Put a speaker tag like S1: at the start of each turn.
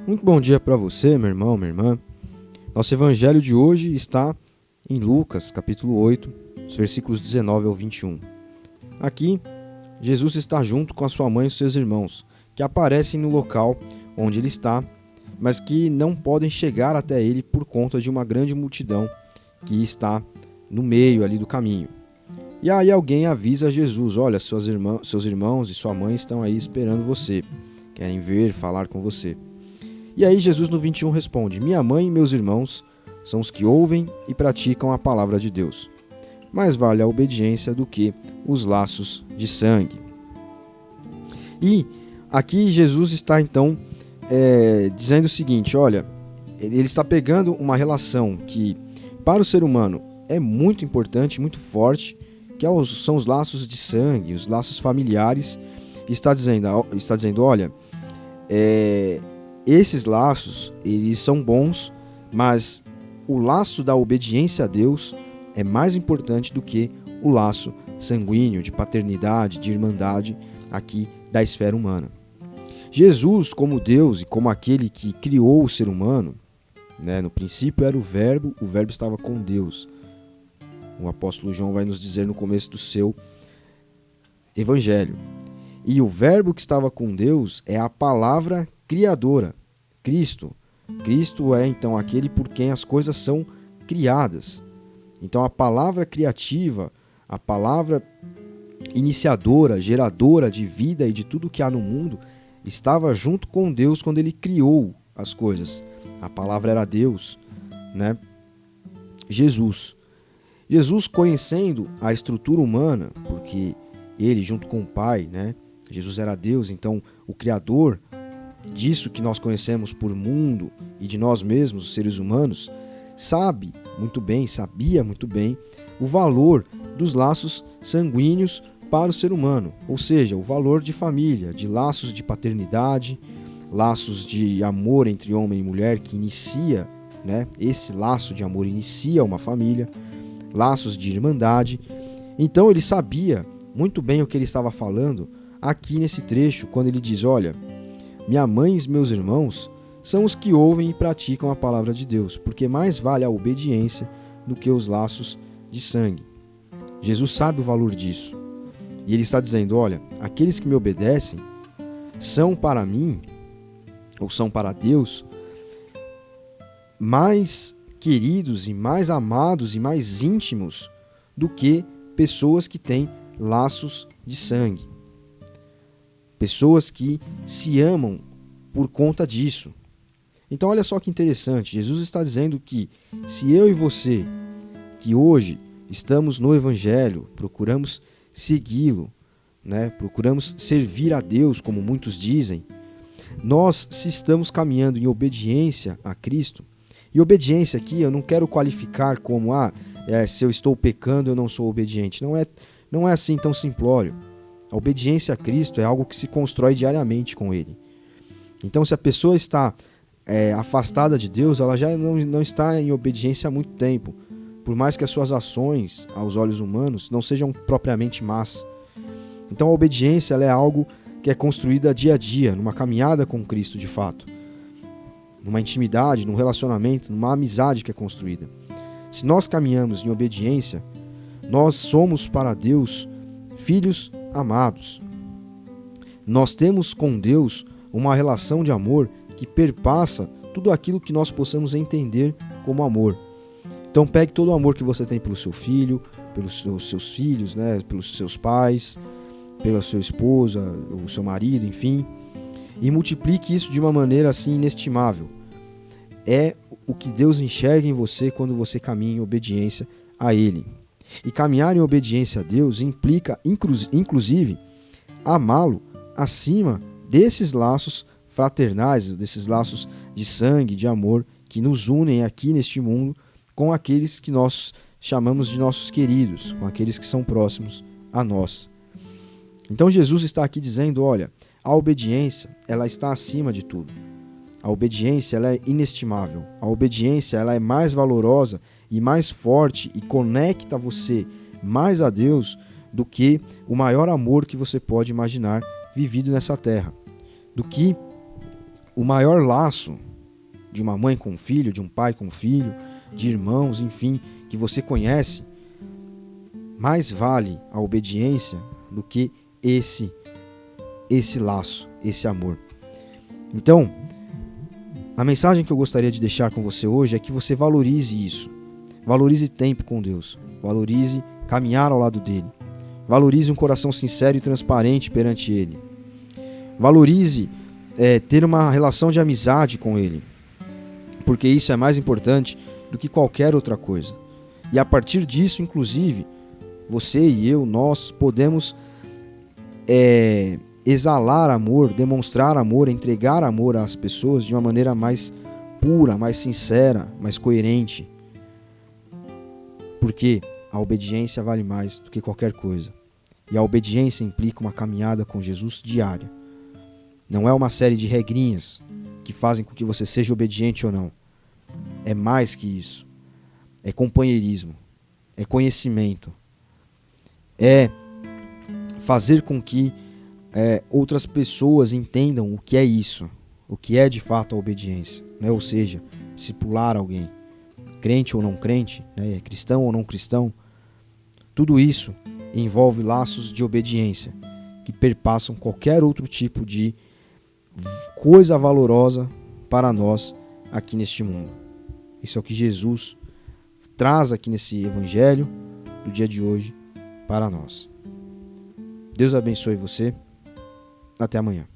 S1: Muito bom dia para você, meu irmão, minha irmã. Nosso evangelho de hoje está em Lucas, capítulo 8, os versículos 19 ao 21. Aqui, Jesus está junto com a sua mãe e os seus irmãos, que aparecem no local onde ele está, mas que não podem chegar até ele por conta de uma grande multidão que está no meio ali do caminho. E aí alguém avisa Jesus: olha, seus irmãos e sua mãe estão aí esperando você, querem ver, falar com você. E aí Jesus no 21 responde: minha mãe e meus irmãos são os que ouvem e praticam a palavra de Deus. Mais vale a obediência do que os laços de sangue. E aqui Jesus está então dizendo o seguinte: olha, ele está pegando uma relação que para o ser humano é muito importante, muito forte, que são os laços de sangue, os laços familiares, e está dizendo, olha, esses laços, eles são bons, mas o laço da obediência a Deus é mais importante do que o laço sanguíneo, de paternidade, de irmandade aqui da esfera humana. Jesus, como Deus e como aquele que criou o ser humano, no princípio era o Verbo estava com Deus. O apóstolo João vai nos dizer no começo do seu evangelho. E o Verbo que estava com Deus é a palavra criadora, Cristo. Cristo é então aquele por quem as coisas são criadas. Então a palavra criativa, a palavra iniciadora, geradora de vida e de tudo que há no mundo, estava junto com Deus quando ele criou as coisas. A palavra era Deus, Jesus, conhecendo a estrutura humana, porque ele junto com o Pai, Jesus era Deus, então o Criador disso que nós conhecemos por mundo e de nós mesmos, os seres humanos, sabia muito bem o valor dos laços sanguíneos para o ser humano, ou seja, o valor de família, de laços de paternidade, laços de amor entre homem e mulher que inicia, esse laço de amor inicia uma família, laços de irmandade. Então ele sabia muito bem o que ele estava falando aqui nesse trecho, quando ele diz: olha, minha mãe e meus irmãos são os que ouvem e praticam a palavra de Deus, porque mais vale a obediência do que os laços de sangue. Jesus sabe o valor disso. E ele está dizendo: olha, aqueles que me obedecem são para mim, ou são para Deus, mais queridos e mais amados e mais íntimos do que pessoas que têm laços de sangue. Pessoas que se amam por conta disso. Então olha só que interessante, Jesus está dizendo que se eu e você, que hoje estamos no Evangelho, procuramos segui-lo, procuramos servir a Deus, como muitos dizem, nós, se estamos caminhando em obediência a Cristo, e obediência aqui eu não quero qualificar como, se eu estou pecando eu não sou obediente, não é assim tão simplório. A obediência a Cristo é algo que se constrói diariamente com Ele. Então, se a pessoa está afastada de Deus, ela já não está em obediência há muito tempo, por mais que as suas ações, aos olhos humanos, não sejam propriamente más. Então, a obediência ela é algo que é construída dia a dia, numa caminhada com Cristo de fato, numa intimidade, num relacionamento, numa amizade que é construída. Se nós caminhamos em obediência, nós somos para Deus filhos amados. Nós temos com Deus uma relação de amor que perpassa tudo aquilo que nós possamos entender como amor. Então pegue todo o amor que você tem pelo seu filho, pelos seus filhos, pelos seus pais, pela sua esposa, o seu marido, enfim, e multiplique isso de uma maneira assim inestimável. É o que Deus enxerga em você quando você caminha em obediência a Ele. E caminhar em obediência a Deus implica, inclusive, amá-lo acima desses laços fraternais, desses laços de sangue, de amor, que nos unem aqui neste mundo com aqueles que nós chamamos de nossos queridos, com aqueles que são próximos a nós. Então Jesus está aqui dizendo: olha, a obediência ela está acima de tudo. A obediência ela é inestimável. A obediência ela é mais valorosa e mais forte e conecta você mais a Deus do que o maior amor que você pode imaginar vivido nessa terra. Do que o maior laço de uma mãe com um filho, de um pai com um filho, de irmãos, enfim, que você conhece, mais vale a obediência do que esse laço, esse amor. Então, a mensagem que eu gostaria de deixar com você hoje é que você valorize isso. Valorize tempo com Deus. Valorize caminhar ao lado dele. Valorize um coração sincero e transparente perante ele. Valorize ter uma relação de amizade com ele, porque isso é mais importante do que qualquer outra coisa. E a partir disso, inclusive, você e eu, nós podemos exalar amor, demonstrar amor, entregar amor às pessoas de uma maneira mais pura, mais sincera, mais coerente. Porque a obediência vale mais do que qualquer coisa. E a obediência implica uma caminhada com Jesus diária. Não é uma série de regrinhas que fazem com que você seja obediente ou não. É mais que isso. É companheirismo. É conhecimento. É fazer com que outras pessoas entendam o que é isso. O que é de fato a obediência. Né? Ou seja, discipular alguém. Crente ou não crente, né? Cristão ou não cristão. Tudo isso envolve laços de obediência que perpassam qualquer outro tipo de coisa valorosa para nós aqui neste mundo. Isso é o que Jesus traz aqui nesse evangelho do dia de hoje para nós. Deus abençoe você. Até amanhã.